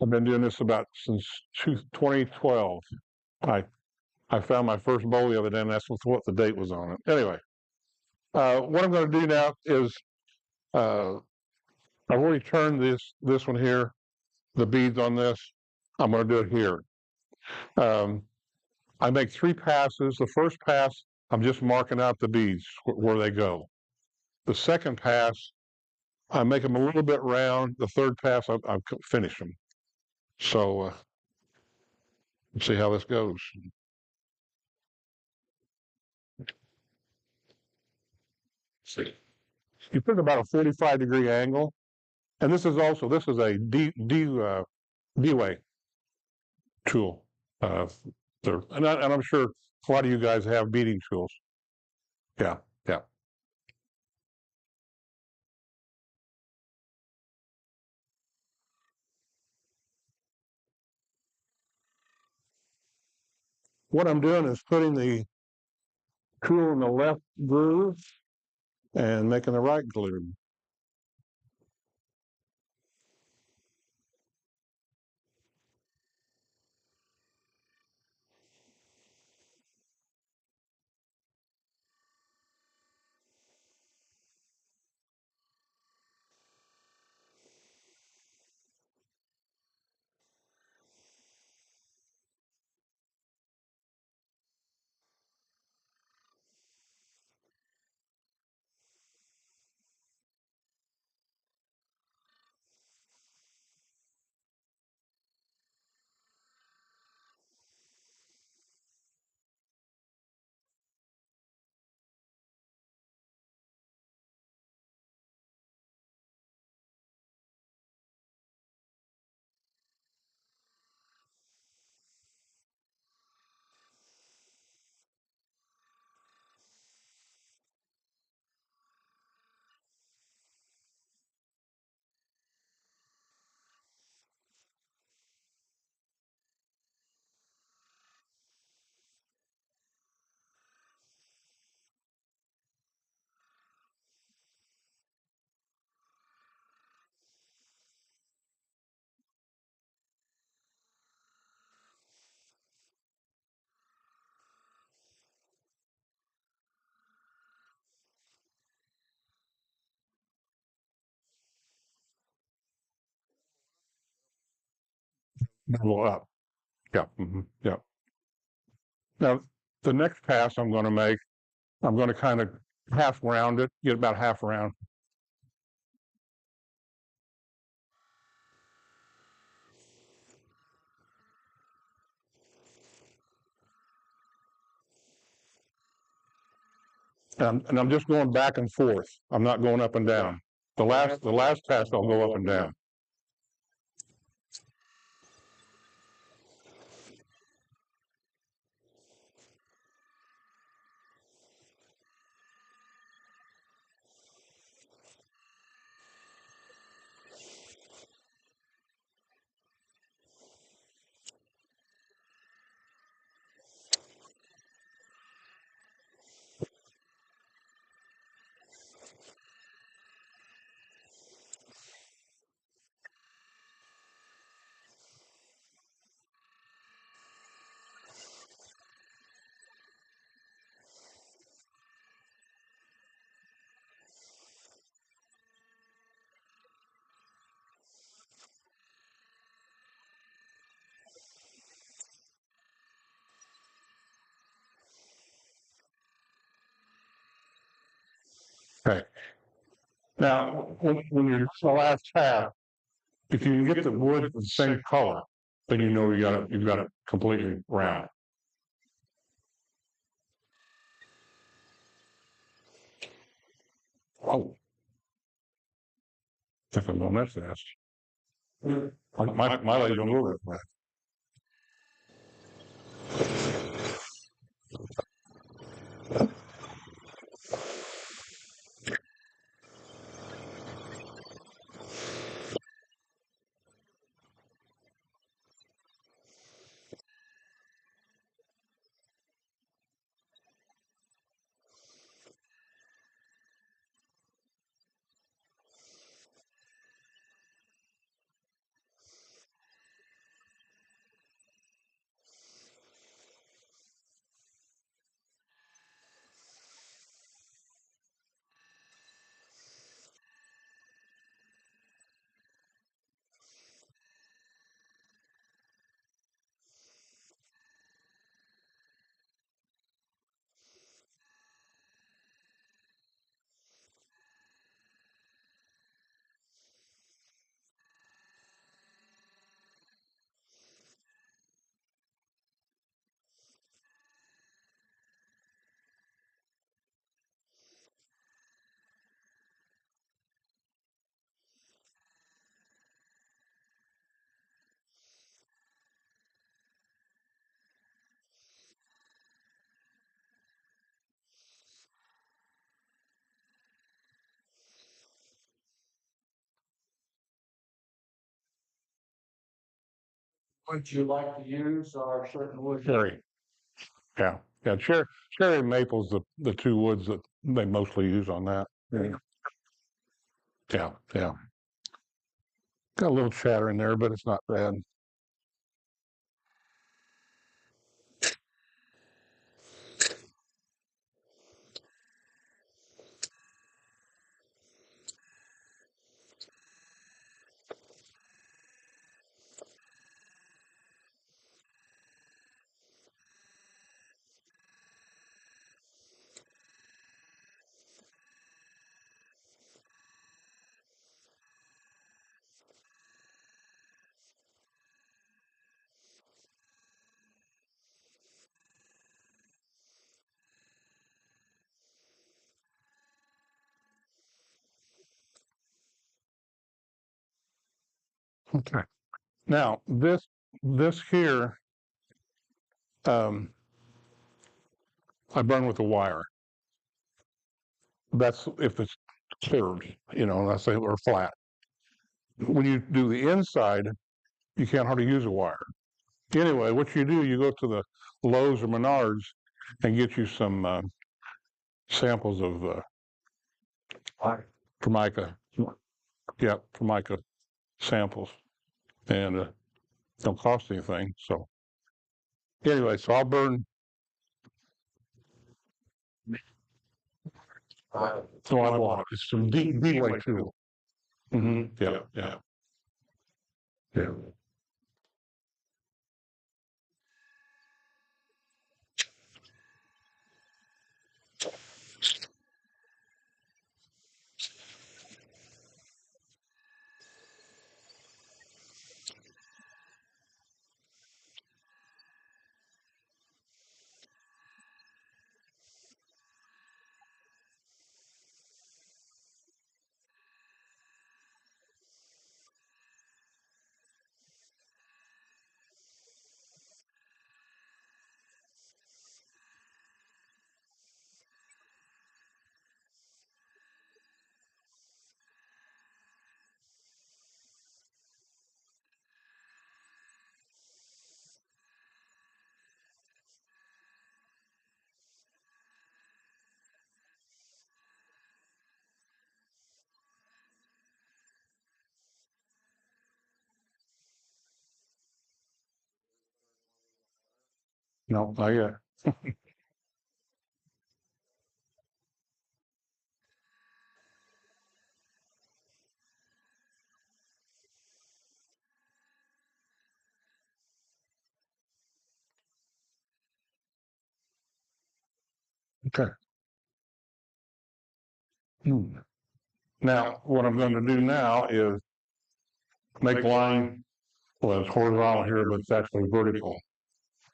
I've been doing this about since 2012. I I found my first bowl the other day, and that's what the date was on it. Anyway, what I'm going to do now is uh, I've already turned this one here, the beads on this. I'm going to do it here. Um, I make 3 passes. The first pass, I'm just marking out the beads where they go. The second pass, I make them a little bit round. The third pass, I finish them. So let's see how this goes. See, you put about a 45-degree angle, and this is a D-way tool. Uh, and I'm sure a lot of you guys have beading tools. Yeah, yeah. What I'm doing is putting the tool in the left groove and making the right groove. Go up. Yeah, yeah. Now, the next pass I'm going to make, I'm going to kind of half round it, get about half round. And I'm just going back and forth. I'm not going up and down. The last pass I'll go up and down. Okay. Now, when you're the last pass, if you can get the wood the same color, then you know you've got it completely round. Oh, if I'm going that fast. My legs don't go that fast. wood you like to use or certain wood? Cherry. Yeah, yeah. Cherry and maple's the two woods that they mostly use on that. Yeah, yeah. Got a little chatter in there, but it's not bad. Okay. Now this here, um, I burn with a wire. That's if it's curved, I say or flat. When you do the inside, you can't hardly use a wire. Anyway, what you do, you go to the Lowe's or Menards and get you some samples of Formica. Yeah, Formica samples, and don't cost anything. So anyway, so I'll burn. So I bought it. It's from D-Way too. Yeah, yeah, yeah. No, not yet. Okay. Hmm. Now, what I'm going to do now is make a line. Well, it's horizontal here, but it's actually vertical.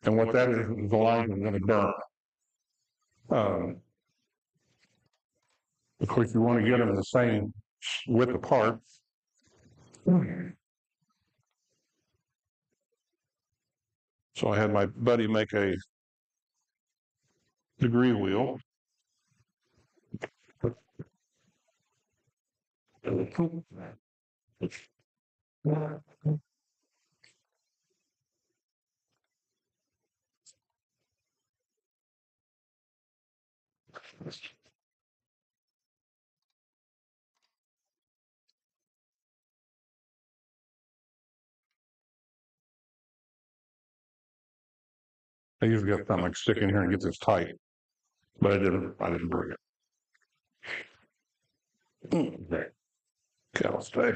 And what that is the lines I'm going to burn. Um, of course, you want to get them the same width apart. So I had my buddy make a degree wheel. I usually get something like stick in here and get this tight, but I didn't bring it. Okay, I'll stay.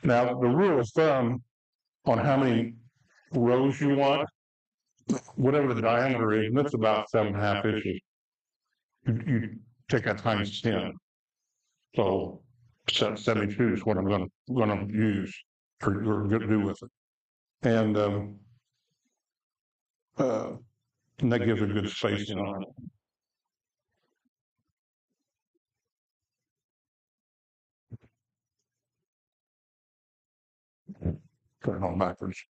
Now, the rule of thumb on how many rows you want, whatever the diameter is, and it's about 7.5 inches, you take that times 10. So 72 is what I'm gonna use or gonna do with it. And uh, and that gives a good spacing on it. Turn it on backwards.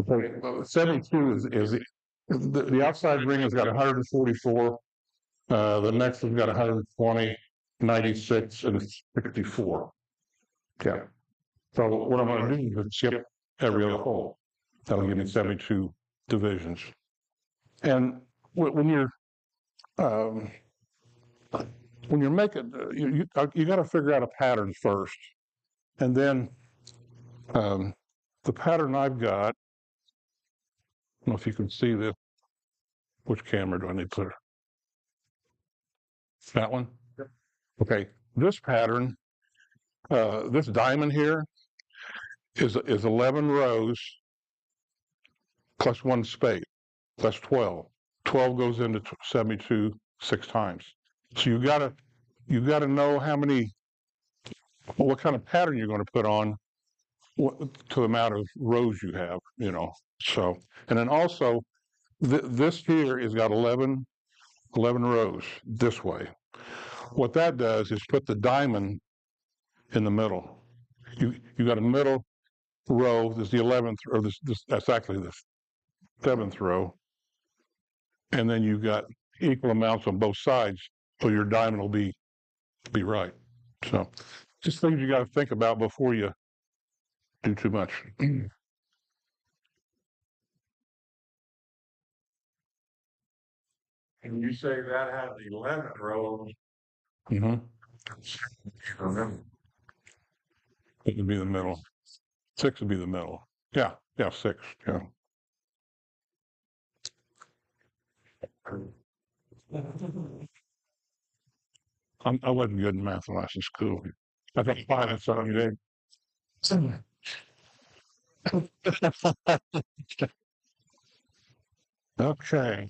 Okay, well, 72 is the outside ring has got 144. The next has got 120, 96, and 64. Yeah. So what I'm going to do is chip every other hole. That'll give me 72 divisions. And when you're um, making, you got to figure out a pattern first, and then um, the pattern I've got. I don't know if you can see this. Which camera do I need to put? That one. Okay. This pattern, this diamond here is 11 rows plus one spade. That's 12. 12 goes into 72 6 times. So you gotta know what kind of pattern you're going to put on to the amount of rows you have, So, and then also this here has got 11 rows this way. What that does is put the diamond in the middle. You got a middle row. There's the 11th, or that's actually the 7th row, and then you've got equal amounts on both sides, so your diamond will be right. So, just things you got to think about before you do too much. And you say that had 11 rows. Mm-hmm. Remember. It would be the middle. 6 would be the middle. Yeah, 6. Yeah. I wasn't good in math when I was in school. I think 5 and 7 Okay.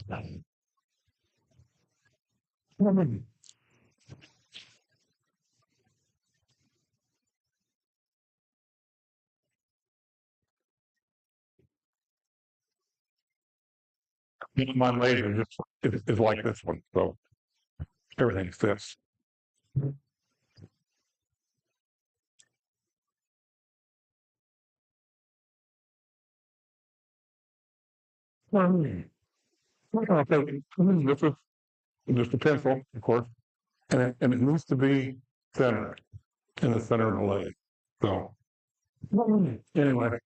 My laser is like this one, so everything fits. Okay, this is just a pencil, of course, and it needs to be centered in the center of the leg. So anyway,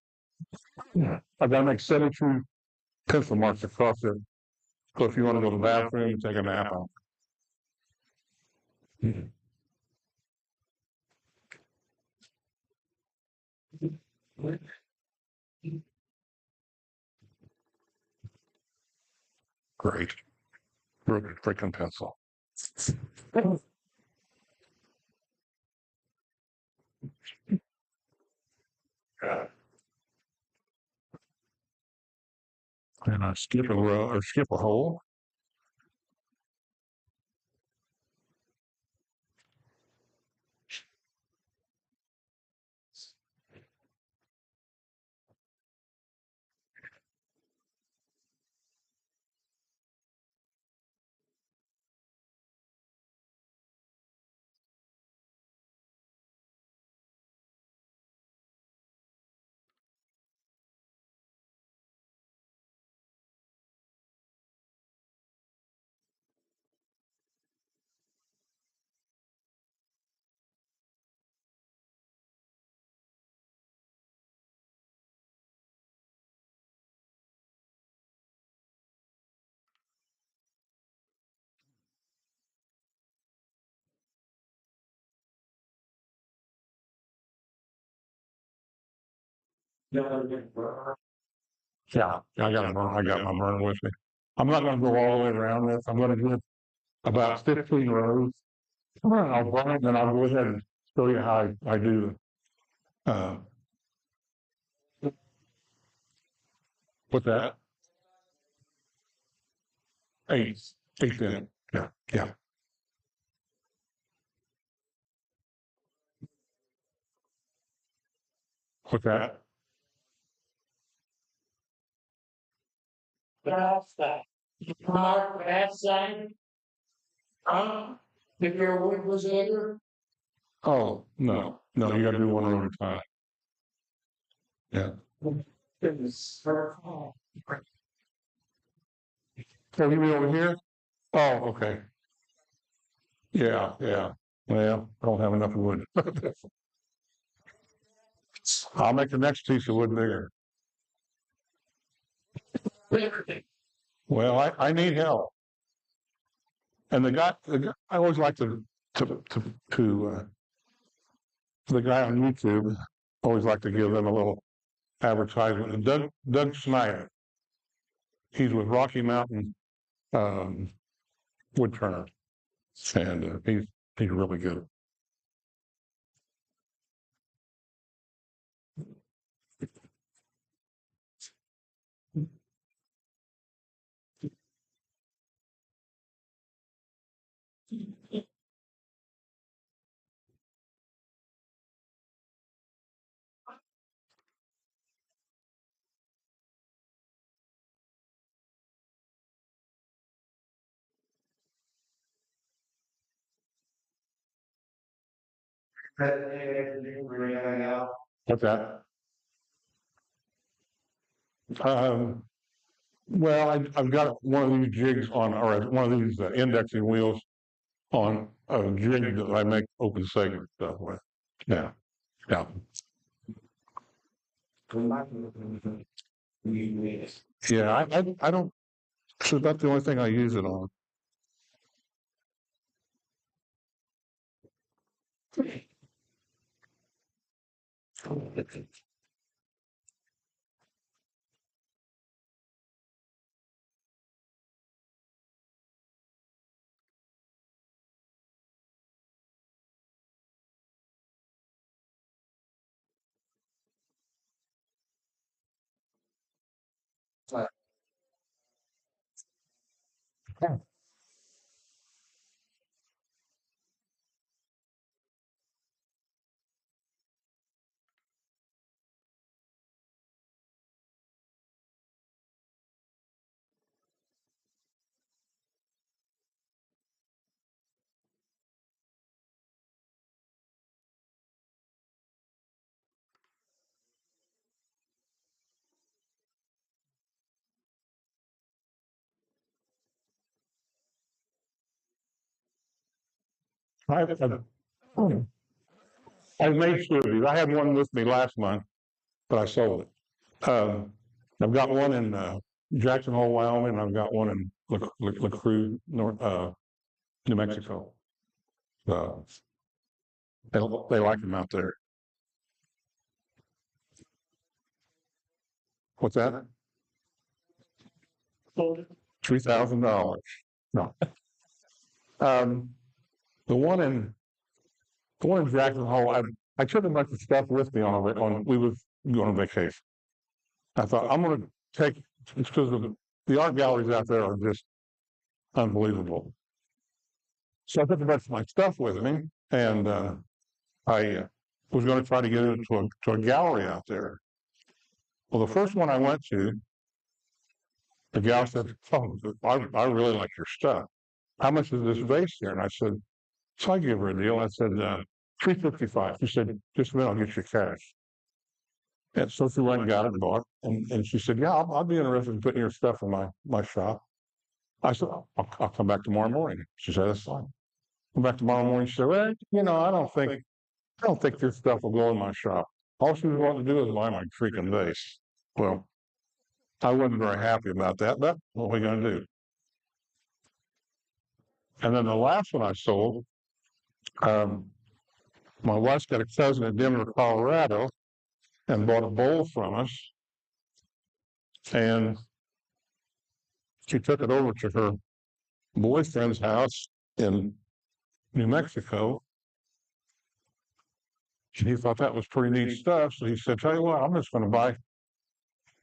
I've got to make 72 pencil marks across it. So if you want to go to the bathroom and take a nap out. Great. Freaking pencil. And I skip a row or skip a hole. Yeah, I got my burn with me. I'm not going to go all the way around this. I'm going to get about 15 rows. I'll burn it, then I'll go ahead and show you how I do. Uh, what's that? 8. 8 in. Yeah. What's that? That's that. Mark, that same. If your wood was bigger. Oh, no, you got to do one row at a time. Yeah. Oh, you mean over here? Oh, okay. Yeah, yeah. Well, I don't have enough wood. I'll make the next piece of wood bigger. Well, I need help. And I always like to the guy on YouTube, always like to give them a little advertisement. And Doug Snyder, he's with Rocky Mountain um, Woodturner, and he's really good. What's that? Um, well, I've got one of these jigs on, or one of these indexing wheels on a jig that I make open segment stuff with. Yeah, yeah, yeah. I don't. So that's the only thing I use it on. I've, I've made two of these. I had one with me last month, but I sold it. I've got one in Jackson Hole, Wyoming, and I've got one in La Cruz, New Mexico. Uh, they like them out there. What's that? $3,000. No. Um, the one in Jackson Hole, I took a bunch of stuff with me we was going on vacation. I thought I'm going to take it's because of the art galleries out there are just unbelievable. So I took a bunch of my stuff with me, and I was going to try to get into a gallery out there. Well, the first one I went to, the gal said, "Oh, I really like your stuff. How much is this vase here?" And I said, "So I gave her a deal." I said, $355. She said, "Just a minute, I'll get you cash." And so she went and got it and bought it. And she said, "Yeah, I'll be interested in putting your stuff in my shop." I said, I'll come back tomorrow morning." She said, "That's fine." Come back tomorrow morning. She said, "Well, I don't think your stuff will go in my shop. All she was wanting to do is buy my freaking vase." Well, I wasn't very happy about that, but what are we going to do? And then the last one I sold, um, my wife's got a cousin in Denver, Colorado, and bought a bowl from us. And she took it over to her boyfriend's house in New Mexico. And he thought that was pretty neat stuff. So he said, "Tell you what, I'm just going to buy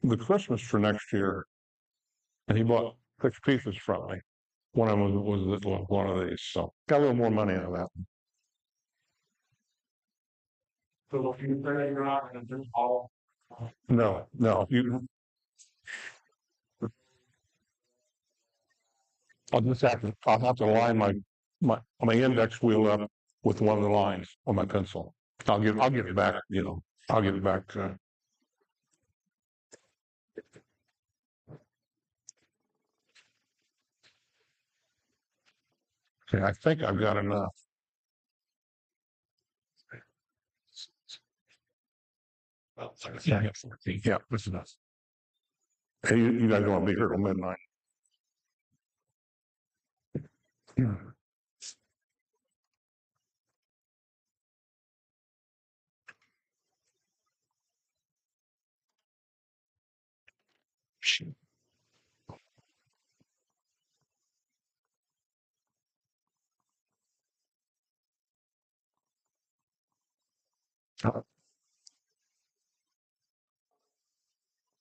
the Christmas for next year." And he bought 6 pieces from me. One of them was one of these. So got a little more money out of that. So if you you're not going to do all. No, no. I'll have to line my index wheel up with one of the lines on my pencil. I'll give it back, I'll give it back Okay, I think I've got enough. Yeah, yeah, that's enough. Hey, you guys want to be here till midnight? Yeah.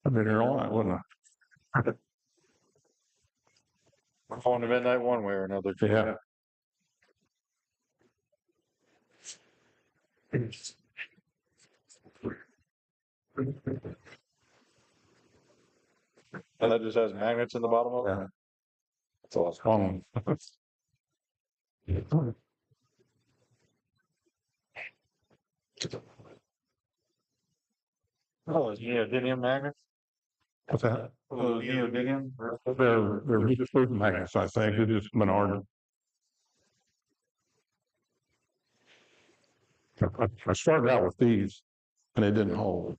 I've been here all night, wouldn't I? We're going to midnight one way or another. Yeah. And that just has magnets in the bottom of it. Yeah. That's awesome. Oh, it's neodymium magnets. What's that? Oh, neodymium. They're just fruit magnets, I think. They're just Menard. I started out with these, and they didn't hold.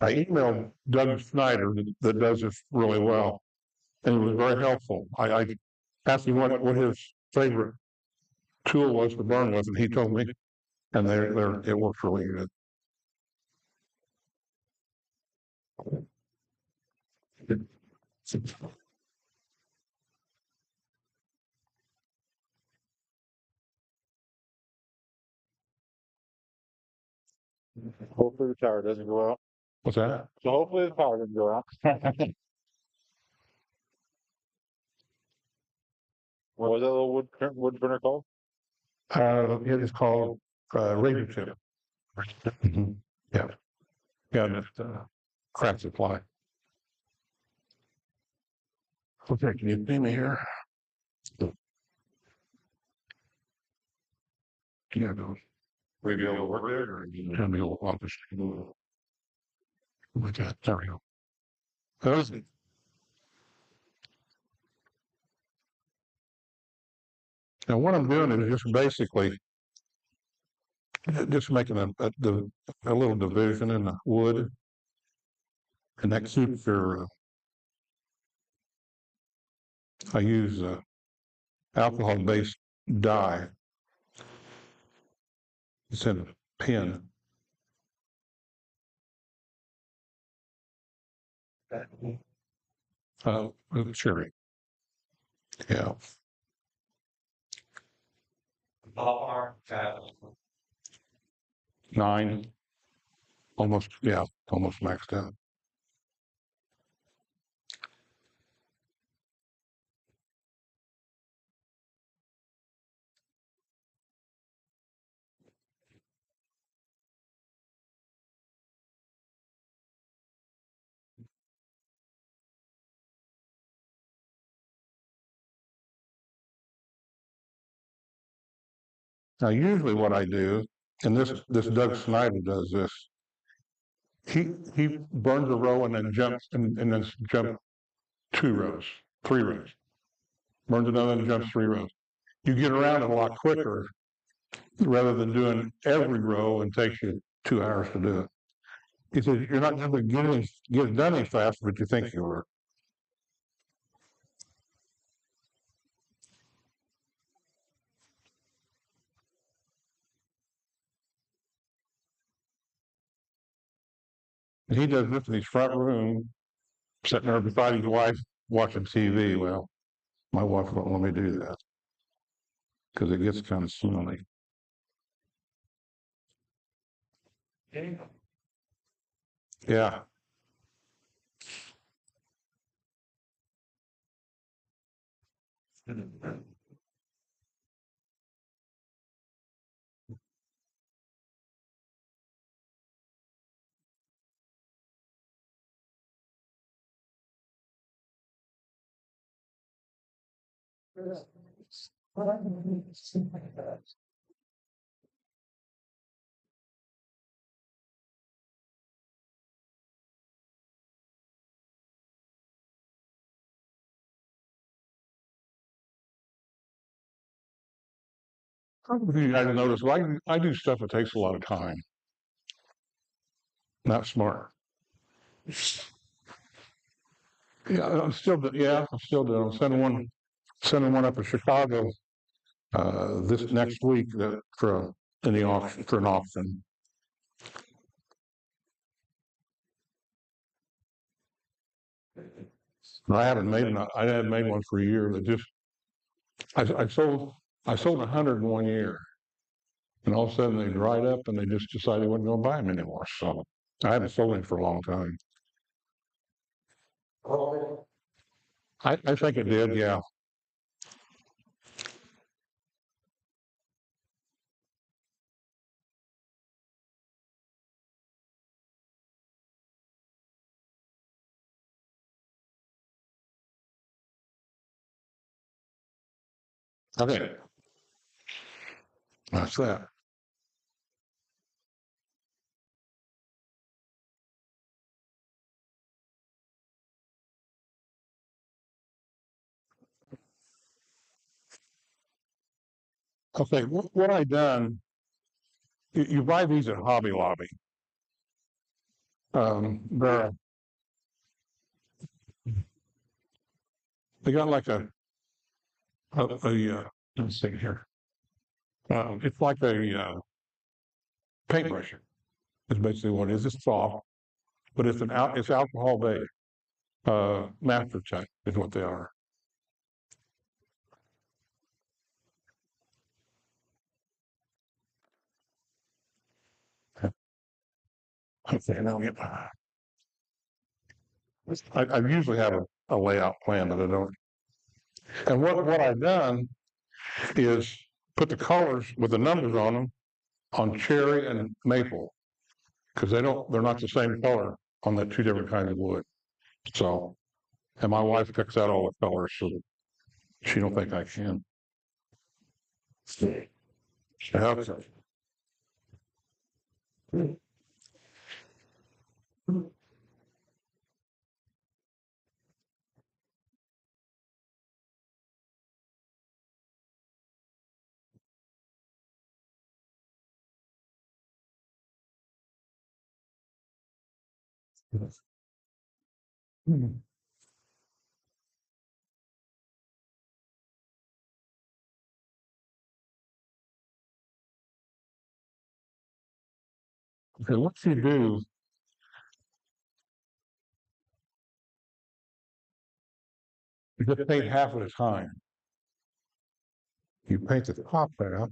I emailed Doug Snyder that does this really well, and it was very helpful. I asked him what his favorite tool was to burn with, and he told me, and it works really good. Hopefully the tower doesn't go out. What's that? So hopefully the power doesn't go out. What was that little wood burner called? It is called razor tip. Mhm. Yeah, yeah, just craft supply. Okay, can you see me here? Yeah, no. Will you be able to work there or? Have me little office. Like that. There we go. Those, now what I'm doing is just basically just making a little division in the wood, and that keeps your. I use alcohol-based dye. It's in a pin. Sure. Yeah. Ballpark, 9. Almost, yeah, almost maxed out. Now, usually what I do, and this Doug Snyder does this. He burns a row and then jumps and then jump 2 rows, 3 rows. Burns another and jumps 3 rows. You get around it a lot quicker rather than doing every row and takes you 2 hours to do it. He says you're not going to get it done any faster, but you think you are. And he does this in his front room, sitting there beside his wife watching TV. Well, my wife won't let me do that because it gets kind of smelly. Yeah. I don't know if you guys notice, but I do stuff that takes a lot of time. Not smart. Yeah, I'm still doing. I'm sending one up to Chicago this next week that for in the auction for an auction. I haven't made one for a year. That just I sold 100 in one year, and all of a sudden they dried up, and they just decided they wasn't going to buy them anymore. So I haven't sold any for a long time. I think it did, yeah. Okay, that's that. Okay, what I done? You buy these at Hobby Lobby. They're they got like a let's see here. It's like a paintbrush. Is basically what it is. It's soft, but it's alcohol based. Master check is what they are. Okay, now get. I usually have a layout plan, but I don't. And what I've done is put the colors with the numbers on them on cherry and maple because they're not the same color on the two different kinds of wood. So, and my wife picks out all the colors so that she don't think I can. Okay. Okay, what you do, you just paint half at a time. You paint the top out.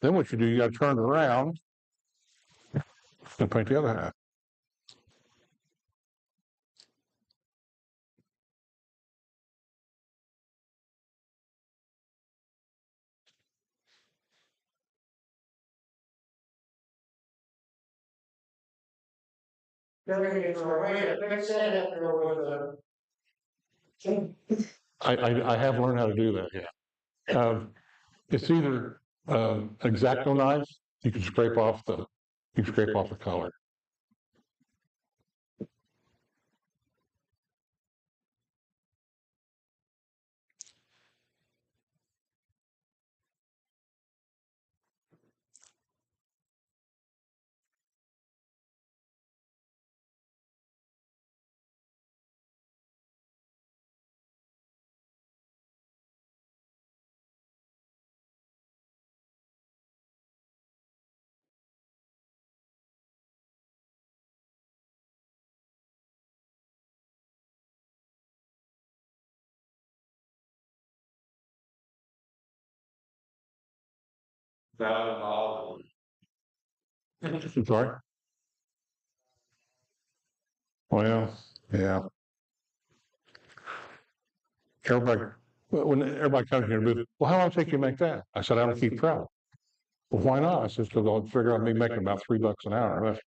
Then what you do, you got to turn it around and paint the other half. I have learned how to do that. Yeah. It's either X-Acto knife. You can scrape off the color. I'm sorry. Well, yeah. Everybody, when everybody comes here, well, how long take you to make that? I said, I don't keep track. Well, why not? I said, because I'll figure out me making about $3 an hour.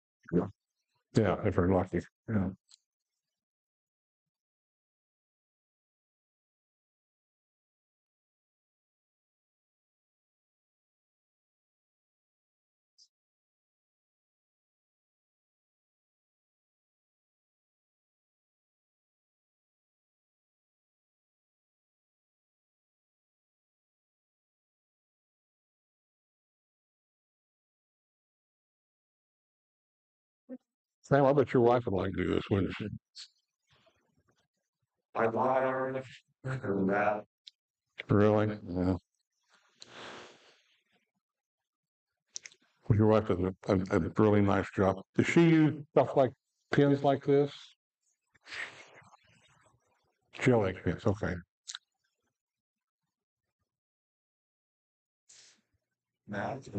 Yeah, if we're lucky. Yeah. Sam, I bet your wife would like to do this, wouldn't she? I lied that. Really? Yeah. Well, your wife does a really nice job. Does she use stuff like pins like this? Gel X pins, okay. That's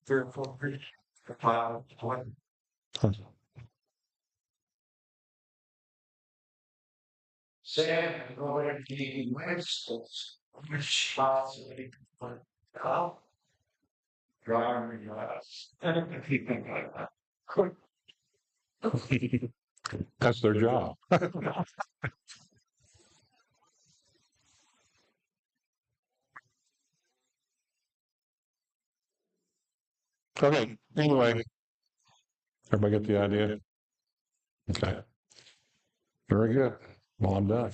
three or four years. Sam, I'm going to be Wednesdays. Which possibly oh, driving us. That's their job. Okay, anyway, everybody get the idea? Okay, very good. Well, I'm done.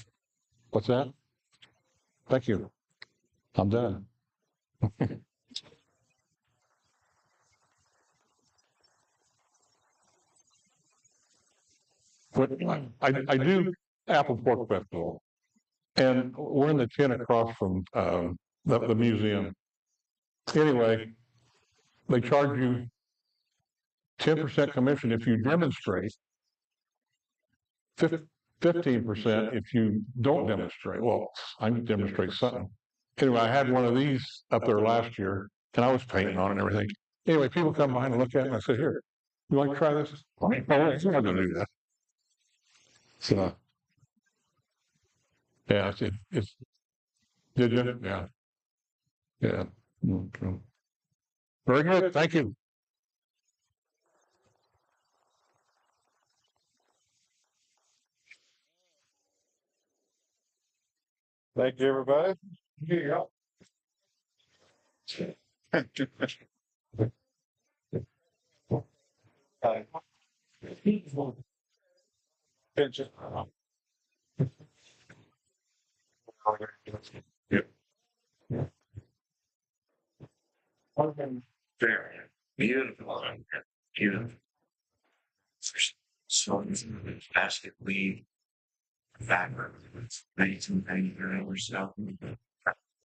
What's that? Thank you. I'm done. But I do Apple Pork Festival, and we're in the tin across from the museum. Anyway, they charge you 10% commission if you demonstrate, 15% if you don't demonstrate. Well, I demonstrate something. Anyway, I had one of these up there last year, and I was painting on it and everything. Anyway, people come by and look at it, and I said, "Here, you like to try this?" Oh, I'm not going to do that. So, yeah, it's did you? Yeah, yeah. Okay. Very good. Thank you. Thank you, everybody. Yeah. Very beautiful. Beautiful. So basket weave fabric. 1990 or so.